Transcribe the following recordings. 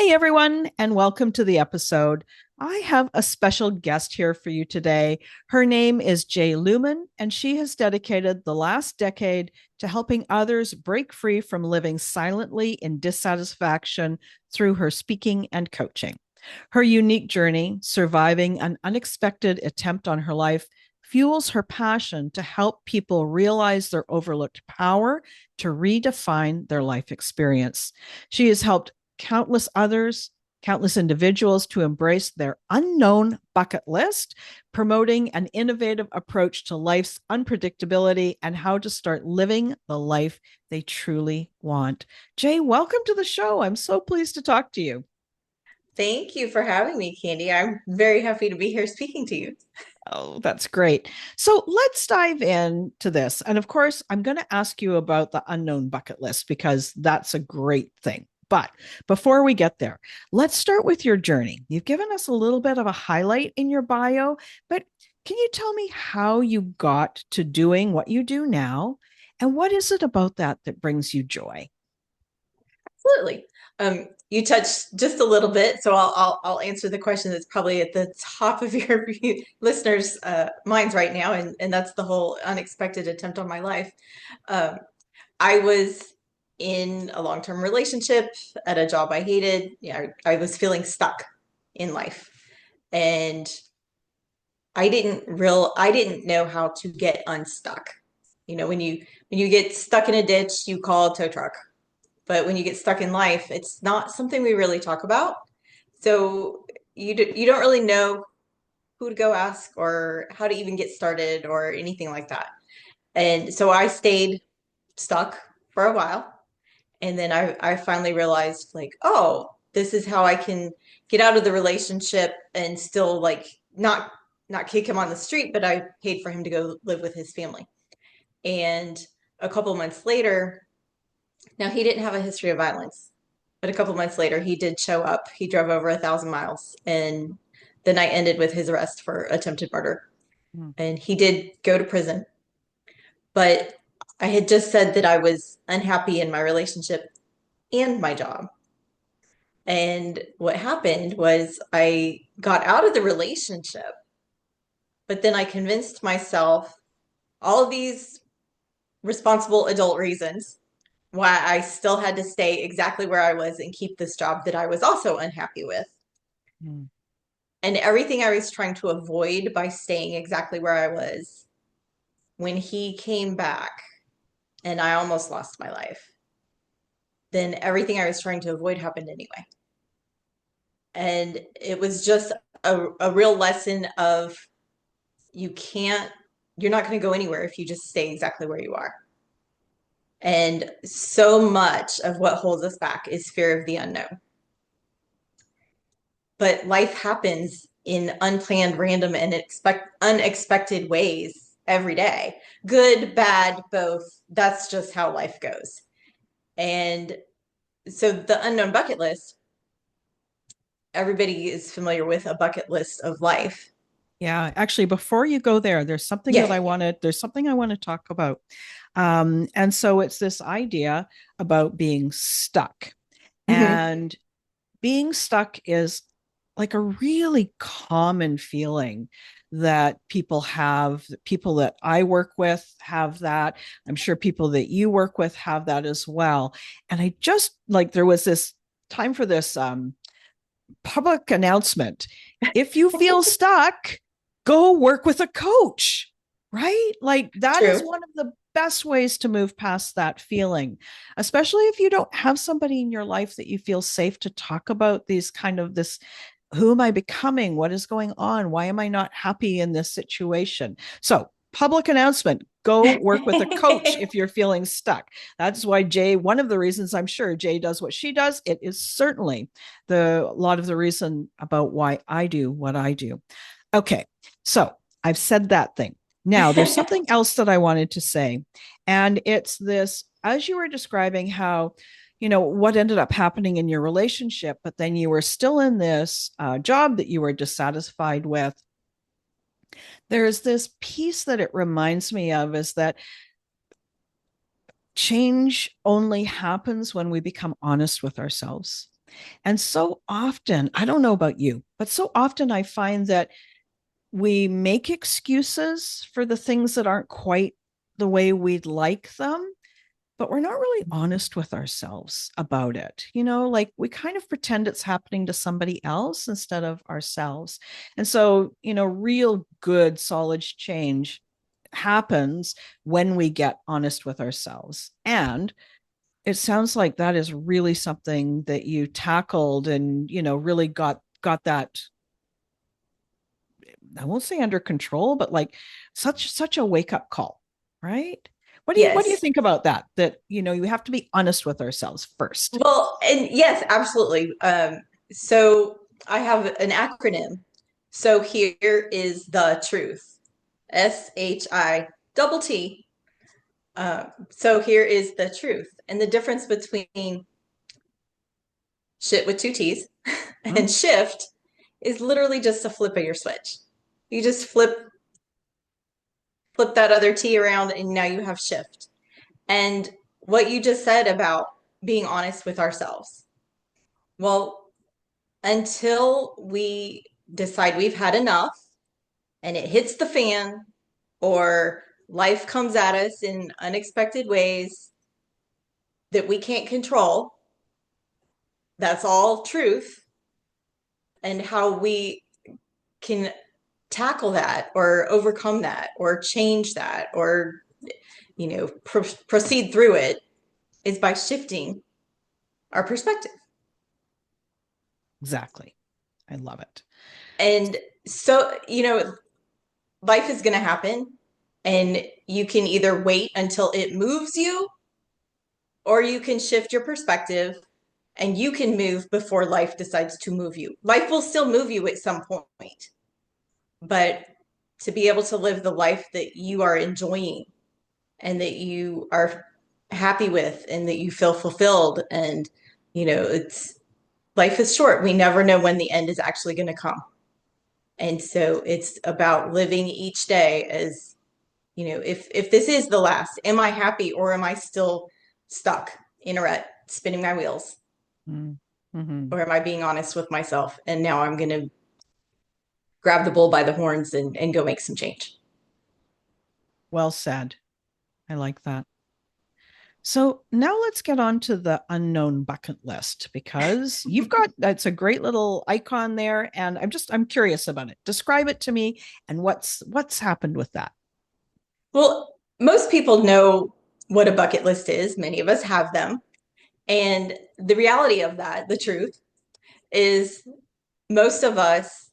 Hey, everyone, and welcome to the episode. I have a special guest here for you today. Her name is J Lumen, and she has dedicated the last decade to helping others break free from living silently in dissatisfaction through her speaking and coaching. Her unique journey, surviving an unexpected attempt on her life, fuels her passion to help people realize their overlooked power to redefine their life experience. She has helped countless others, countless individuals to embrace their unknown bucket list, promoting an innovative approach to life's unpredictability and how to start living the life they truly want. Jay, welcome to the show. I'm so pleased to talk to you. Thank you for having me, Candy. I'm very happy to be here speaking to you. Oh, that's great. So let's dive into this. And of course, I'm going to ask you about the unknown bucket list because that's a great thing. But before we get there, let's start with your journey. You've given us a little bit of a highlight in your bio, but can you tell me how you got to doing what you do now? And what is it about that that brings you joy? Absolutely. You touched just a little bit, so I'll answer the question that's probably at the top of your listeners' minds right now, and that's the whole unexpected attempt on my life. Um, I was in a long-term relationship at a job I hated. Yeah, I was feeling stuck in life, and I didn't know how to get unstuck. You know, when you get stuck in a ditch, you call a tow truck. But when you get stuck in life, it's not something we really talk about. So you don't really know who to go ask or how to even get started or anything like that. And so I stayed stuck for a while. And then I finally realized like, oh, this is how I can get out of the relationship and still like not kick him on the street, but I paid for him to go live with his family. And a couple months later, now he didn't have a history of violence, but a couple months later he did show up. He drove over 1,000 miles, and the night ended with his arrest for attempted murder. Hmm. And he did go to prison, but I had just said that I was unhappy in my relationship and my job. And what happened was I got out of the relationship, but then I convinced myself all of these responsible adult reasons why I still had to stay exactly where I was and keep this job that I was also unhappy with. Hmm. And everything I was trying to avoid by staying exactly where I was, when he came back and I almost lost my life, then everything I was trying to avoid happened anyway. And it was just a real lesson of you can't, you're not going to go anywhere if you just stay exactly where you are. And so much of what holds us back is fear of the unknown. But life happens in unplanned, random, and unexpected ways every day. Good, bad, both. That's just how life goes. And so the unknown bucket list, everybody is familiar with a bucket list of life. Yeah, actually, before you go there, Yes. there's something I want to talk about. And so it's this idea about being stuck. Mm-hmm. And being stuck is like a really common feeling that people have. People that I work with have that. I'm sure people that you work with have that as well. And I just like there was this time for this public announcement. If you feel stuck, go work with a coach, right? Like that is True. one of the best ways to move past that feeling, especially if you don't have somebody in your life that you feel safe to talk about these kind of this. Who am I becoming? What is going on? Why am I not happy in this situation? So, public announcement, go work with a coach if you're feeling stuck. That's why Jay, one of the reasons I'm sure Jay does what she does, it is certainly a lot of the reason about why I do what I do. Okay, so I've said that thing. Now, there's something else that I wanted to say, and it's this as you were describing how, what ended up happening in your relationship, but then you were still in this job that you were dissatisfied with. There's this piece that it reminds me of is that change only happens when we become honest with ourselves. And so often, I don't know about you, but so often I find that we make excuses for the things that aren't quite the way we'd like them, but we're not really honest with ourselves about it. Like we kind of pretend it's happening to somebody else instead of ourselves. And so, real good, solid change happens when we get honest with ourselves. And it sounds like that is really something that you tackled and, really got that, I won't say under control, but like such a wake up call, right? What do you Yes. think about that? That you have to be honest with ourselves first. Well, and yes, absolutely. So I have an acronym. So here is the truth. SHITT. So here is the truth. And the difference between shit with two T's Mm, and shift is literally just a flip of your switch. You just flip that other T around and now you have shift. And what you just said about being honest with ourselves. Well, until we decide we've had enough and it hits the fan or life comes at us in unexpected ways that we can't control, that's all truth. And how we can tackle that or overcome that or change that or proceed through it is by shifting our perspective. exactly. I love it. And so, life is going to happen and you can either wait until it moves you or you can shift your perspective and you can move before life decides to move you. Life will still move you at some point, but to be able to live the life that you are enjoying and that you are happy with and that you feel fulfilled and it's life is short. We never know when the end is actually going to come. And so it's about living each day as, if this is the last, am I happy or am I still stuck in a rut, spinning my wheels? Mm-hmm. Or am I being honest with myself? And now I'm going to grab the bull by the horns and go make some change. Well said. I like that. So now let's get on to the unknown bucket list because you've got that's a great little icon there, and I'm curious about it. Describe it to me and what's happened with that. Well, most people know what a bucket list is. Many of us have them. And the reality of that, the truth, is most of us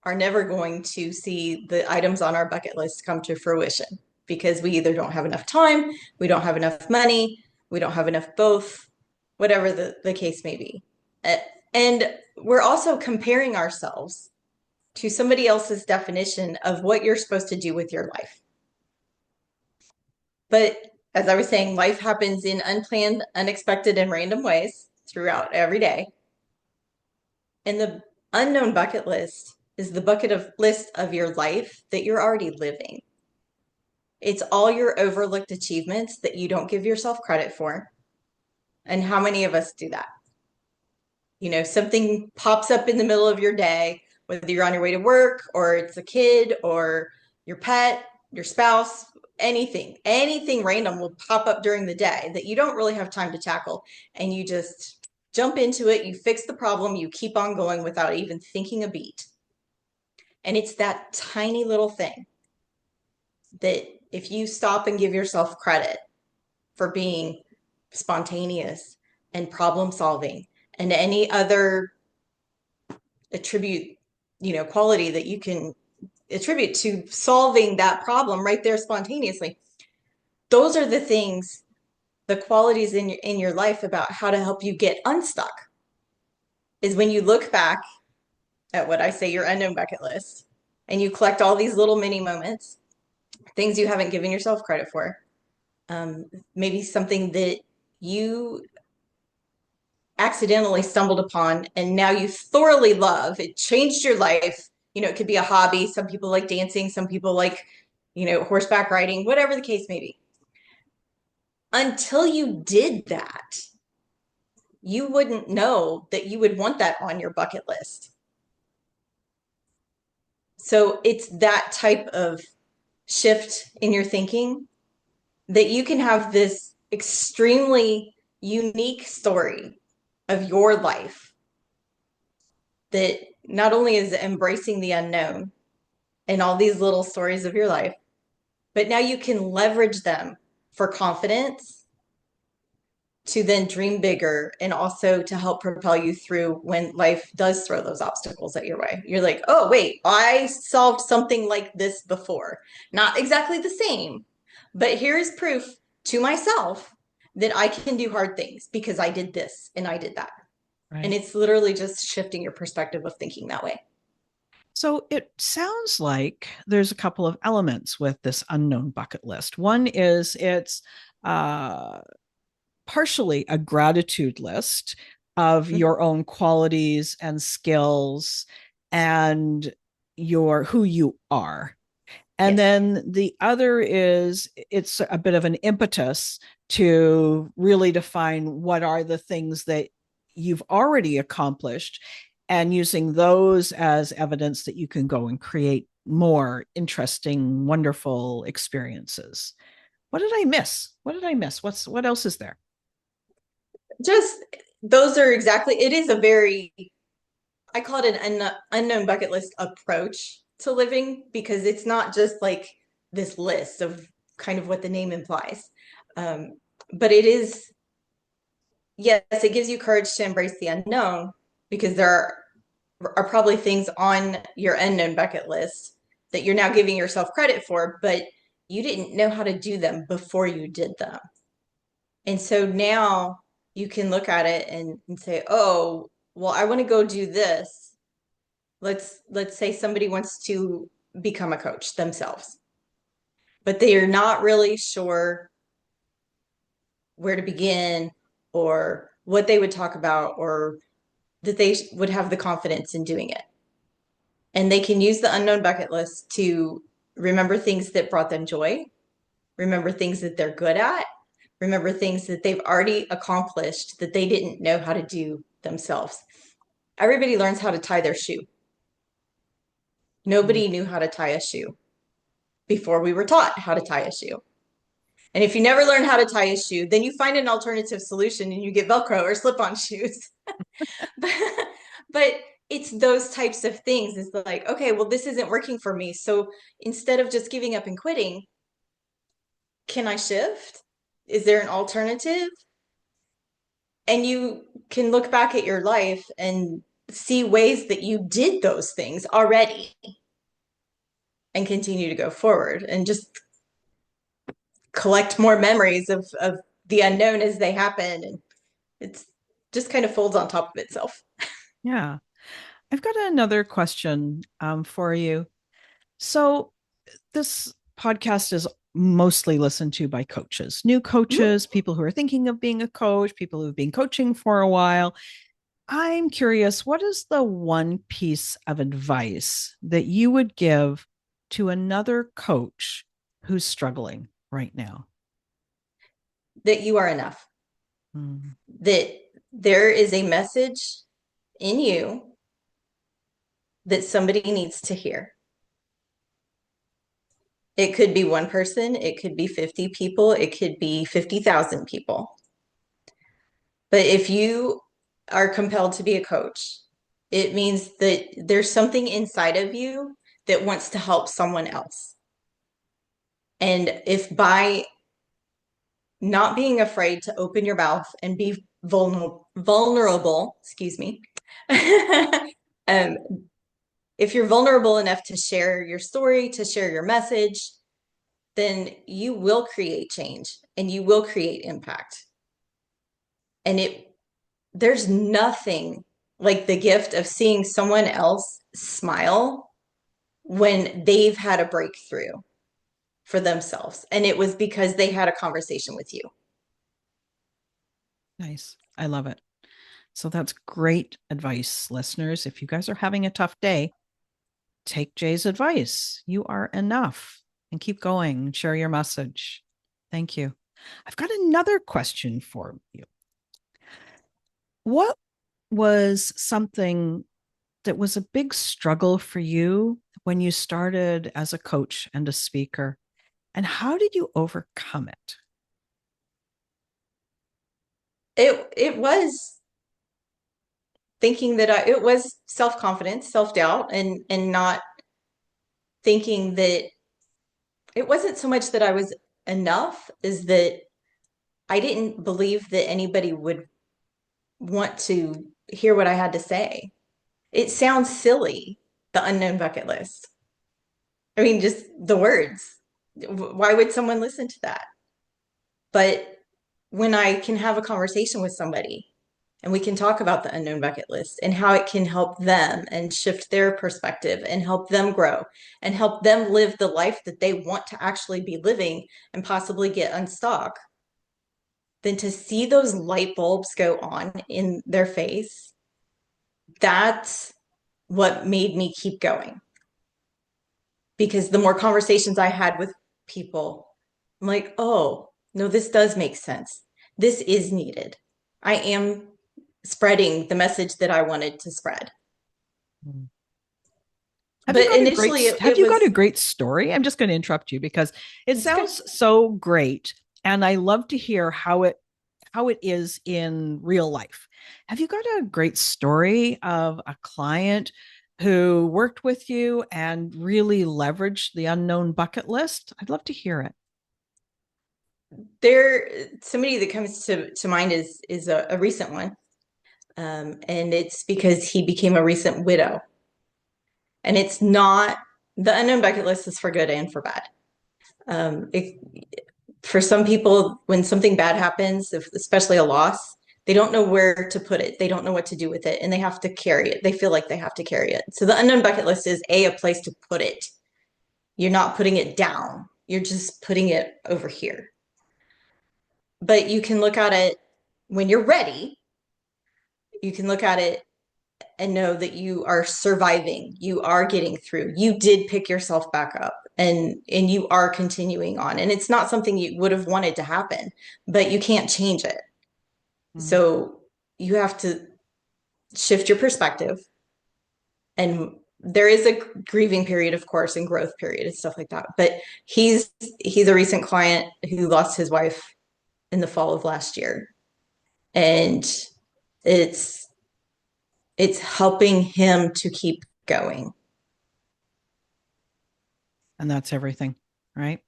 are never going to see the items on our bucket list come to fruition because we either don't have enough time, we don't have enough money, we don't have enough both, whatever the case may be. And we're also comparing ourselves to somebody else's definition of what you're supposed to do with your life. But as I was saying, life happens in unplanned, unexpected, and random ways throughout every day. And the unknown bucket list is the list of your life that you're already living. It's all your overlooked achievements that you don't give yourself credit for. And how many of us do that? Something pops up in the middle of your day, whether you're on your way to work or it's a kid or your pet, your spouse, anything random will pop up during the day that you don't really have time to tackle. And you just jump into it, you fix the problem, you keep on going without even thinking a beat. And it's that tiny little thing that if you stop and give yourself credit for being spontaneous and problem solving and any other attribute, quality that you can attribute to solving that problem right there spontaneously. Those are the things, the qualities in your life about how to help you get unstuck. Is when you look back at what I say your unknown bucket list and you collect all these little mini moments, things you haven't given yourself credit for. Maybe something that you accidentally stumbled upon and now you thoroughly love. It changed your life. It could be a hobby. Some people like dancing, some people like, horseback riding, whatever the case may be. Until you did that, you wouldn't know that you would want that on your bucket list. So it's that type of shift in your thinking that you can have this extremely unique story of your life that not only is embracing the unknown and all these little stories of your life, but now you can leverage them for confidence to then dream bigger and also to help propel you through when life does throw those obstacles at your way. You're like, oh, wait, I solved something like this before. Not exactly the same, but here's proof to myself that I can do hard things because I did this and I did that. And Right. it's literally just shifting your perspective of thinking that way. So it sounds like there's a couple of elements with this unknown bucket list. One is it's uh, partially a gratitude list of Mhm. your own qualities and skills and your who you are. And Yes. then the other is it's a bit of an impetus to really define what are the things that you've already accomplished and using those as evidence that you can go and create more interesting, wonderful experiences. What did I miss? What did I miss? What else is there? Just those are exactly, it is a very, I call it an unknown bucket list approach to living because it's not just like this list of kind of what the name implies. Um, but it is, yes, it gives you courage to embrace the unknown because are probably things on your unknown bucket list that you're now giving yourself credit for, but you didn't know how to do them before you did them. And so now you can look at it and say, oh, well, I want to go do this. Let's say somebody wants to become a coach themselves, but they are not really sure where to begin or what they would talk about or that they would have the confidence in doing it. And they can use the unknown bucket list to remember things that brought them joy, remember things that they're good at, remember things that they've already accomplished that they didn't know how to do themselves. Everybody learns how to tie their shoe. Mm. Nobody knew how to tie a shoe before we were taught how to tie a shoe. And if you never learn how to tie a shoe, then you find an alternative solution and you get Velcro or slip on shoes. but it's those types of things. It's like, okay, well, this isn't working for me. So instead of just giving up and quitting, can I shift? Is there an alternative? And you can look back at your life and see ways that you did those things already and continue to go forward and just collect more memories of the unknown as they happen. And it's just kind of folds on top of itself. Yeah. I've got another question for you. So, this podcast is mostly listened to by coaches, new Mhm. coaches, people who are thinking of being a coach, people who've been coaching for a while. I'm curious, what is the one piece of advice that you would give to another coach who's struggling right now? That you are enough, Mm. that there is a message in you that somebody needs to hear. It could be one person, it could be 50 people, it could be 50,000 people. But if you are compelled to be a coach, it means that there's something inside of you that wants to help someone else. And if by not being afraid to open your mouth and be vulnerable, excuse me, um, if you're vulnerable enough to share your story, to share your message, then you will create change and you will create impact. And there's nothing like the gift of seeing someone else smile when they've had a breakthrough for themselves. And it was because they had a conversation with you. Nice. I love it. So that's great advice, listeners. If you guys are having a tough day, take Jay's advice. You are enough and keep going. Share your message. Thank you. I've got another question for you. What was something that was a big struggle for you when you started as a coach and a speaker? And how did you overcome it? It was thinking that it was self-confidence, self-doubt, and not thinking that it wasn't so much that I was enough, is that I didn't believe that anybody would want to hear what I had to say. It sounds silly, the unknown bucket list. I mean, just the words. Why would someone listen to that? But when I can have a conversation with somebody and we can talk about the unknown bucket list and how it can help them and shift their perspective and help them grow and help them live the life that they want to actually be living and possibly get unstuck, then to see those light bulbs go on in their face, that's what made me keep going. Because the more conversations I had with people, I'm like, oh, no, this does make sense. This is needed. I am spreading the message that I wanted to spread. Mm. But initially, Have it you got a was great story? I'm just going to interrupt you because it it's okay. sounds so great and I love to hear how it is in real life. Have you got a great story of a client who worked with you and really leveraged the unknown bucket list? I'd love to hear it. There, somebody that comes to mind is a recent one, and it's because he became a recent widow, and it's not the unknown bucket list is for good and for bad. It, for some people, when something bad happens, especially a loss, they don't know where to put it. They don't know what to do with it, and they have to carry it. They feel like they have to carry it. So the unknown bucket list is a place to put it. You're not putting it down. You're just putting it over here. But you can look at it when you're ready. You can look at it and know that you are surviving. You are getting through. You did pick yourself back up and you are continuing on. And it's not something you would have wanted to happen, but you can't change it. Mm. So you have to shift your perspective. And there is a grieving period, of course, and growth period and stuff like that. But he's a recent client who lost his wife in the fall of last year. And it's it's helping him to keep going. And that's everything, right?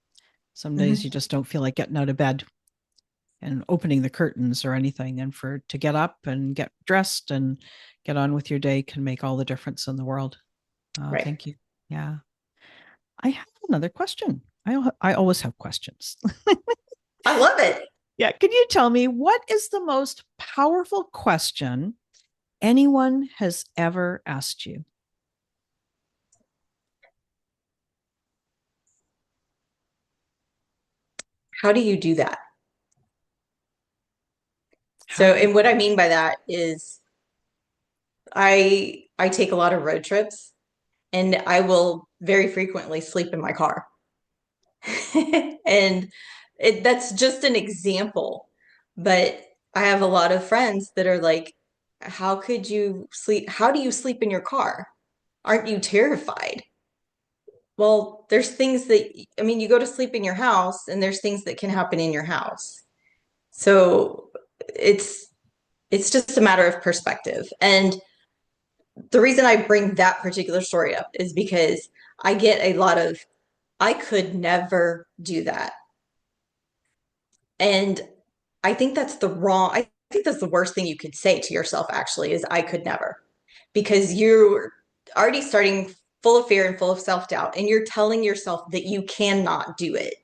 Some days you Mm-hmm. just don't feel like getting out of bed and opening the curtains or anything. And for to get up and get dressed and get on with your day can make all the difference in the world. Right. Thank you. Yeah. I have another question. I always have questions. I love it. Yeah. Can you tell me what is the most powerful question anyone has ever asked you? How do you do that? How So, do you? and what I mean by that is I take a lot of road trips and I will very frequently sleep in my car. And that's just an example. But I have a lot of friends that are like, how could you sleep? How do you sleep in your car? Aren't you terrified? Well, there's things that, I mean, you go to sleep in your house and there's things that can happen in your house. So it's it's just a matter of perspective. And the reason I bring that particular story up is because I get a lot of, I could never do that. And I think that's I think that's the worst thing you could say to yourself, actually, is I could never. Because you're already starting full of fear and full of self doubt, and you're telling yourself that you cannot do it.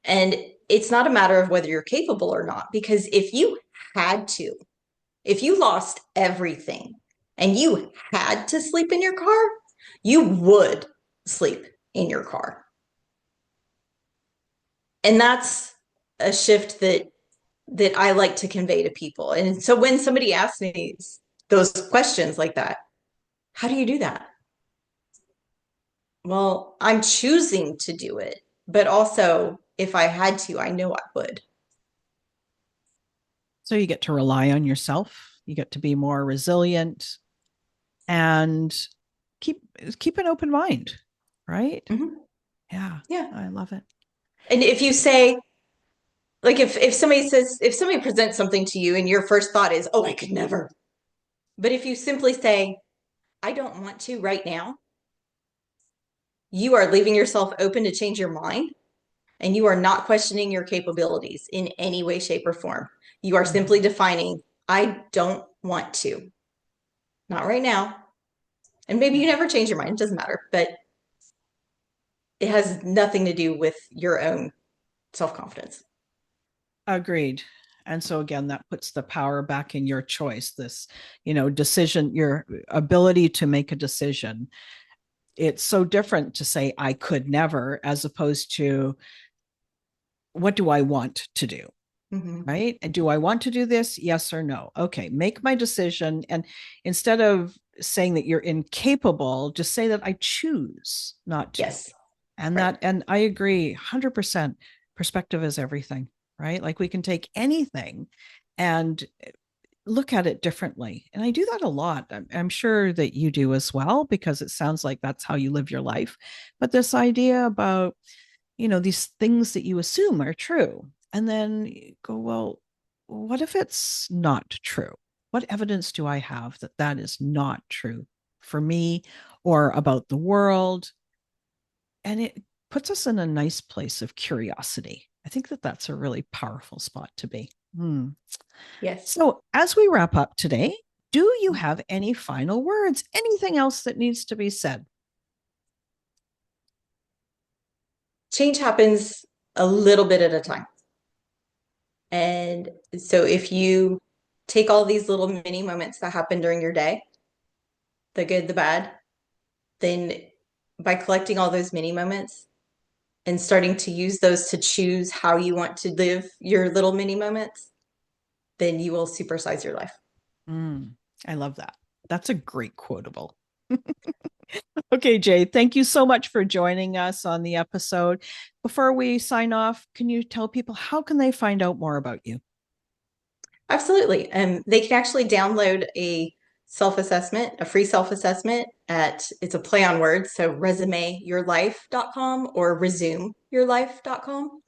And it's not a matter of whether you're capable or not, because if you had to, if you lost everything and you had to sleep in your car, you would sleep in your car. And that's a shift that I like to convey to people. And so when somebody asks me those questions like that, how do you do that? Well, I'm choosing to do it, but also if I had to, I know I would. So you get to rely on yourself You get to be more resilient and keep keep an open mind, right? Mhm. Yeah, Yeah. I love it. And if you say, like, if somebody says, if somebody presents something to you and your first thought is, oh, I could never. But if you simply say, I don't want to right now, you are leaving yourself open to change your mind, and you are not questioning your capabilities in any way, shape, or form. You are Mm-hmm. simply defining, I don't want to, not right now. And maybe Yeah, you never change your mind, it doesn't matter, but it has nothing to do with your own self confidence. agreed. And so again, that puts the power back in your choice. This, decision, your ability to make a decision. It's so different to say I could never, as opposed to what do I want to do? Mm-hmm. Right? And do I want to do this? Yes or no? Okay, make my decision. And instead of saying that you're incapable, just say that I choose not to. Yes. And Right. and I agree 100%. Perspective is everything, right? Like we can take anything and look at it differently. And I do that a lot. I'm sure that you do as well, because it sounds like that's how you live your life. But this idea about, these things that you assume are true. And then you go, well, what if it's not true? What evidence do I have that that is not true for me or about the world? And it puts us in a nice place of curiosity. I think that that's a really powerful spot to be. Hmm. Yes. So, as we wrap up today, do you have any final words? Anything else that needs to be said? Change happens a little bit at a time. And so if you take all these little mini moments that happen during your day, the good, the bad, then by collecting all those mini moments and starting to use those to choose how you want to live your little mini moments, then you will supersize your life. Mm, I love that. That's a great quotable. Okay, Jay, thank you so much for joining us on the episode. Before we sign off, can you tell people how can they find out more about you? Absolutely. They can actually download a self-assessment, a free self-assessment at, it's a play on words, so resumeyourlife.com or resumeyourlife.com.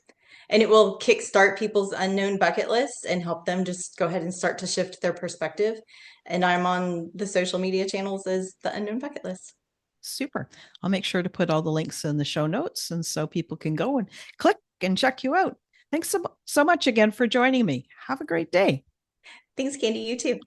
And it will kickstart people's unknown bucket lists and help them just go ahead and start to shift their perspective. And I'm on the social media channels as the unknown bucket list. Super. I'll make sure to put all the links in the show notes and so people can go and click and check you out. Thanks so much again for joining me. Have a great day. Thanks, Candy. You too.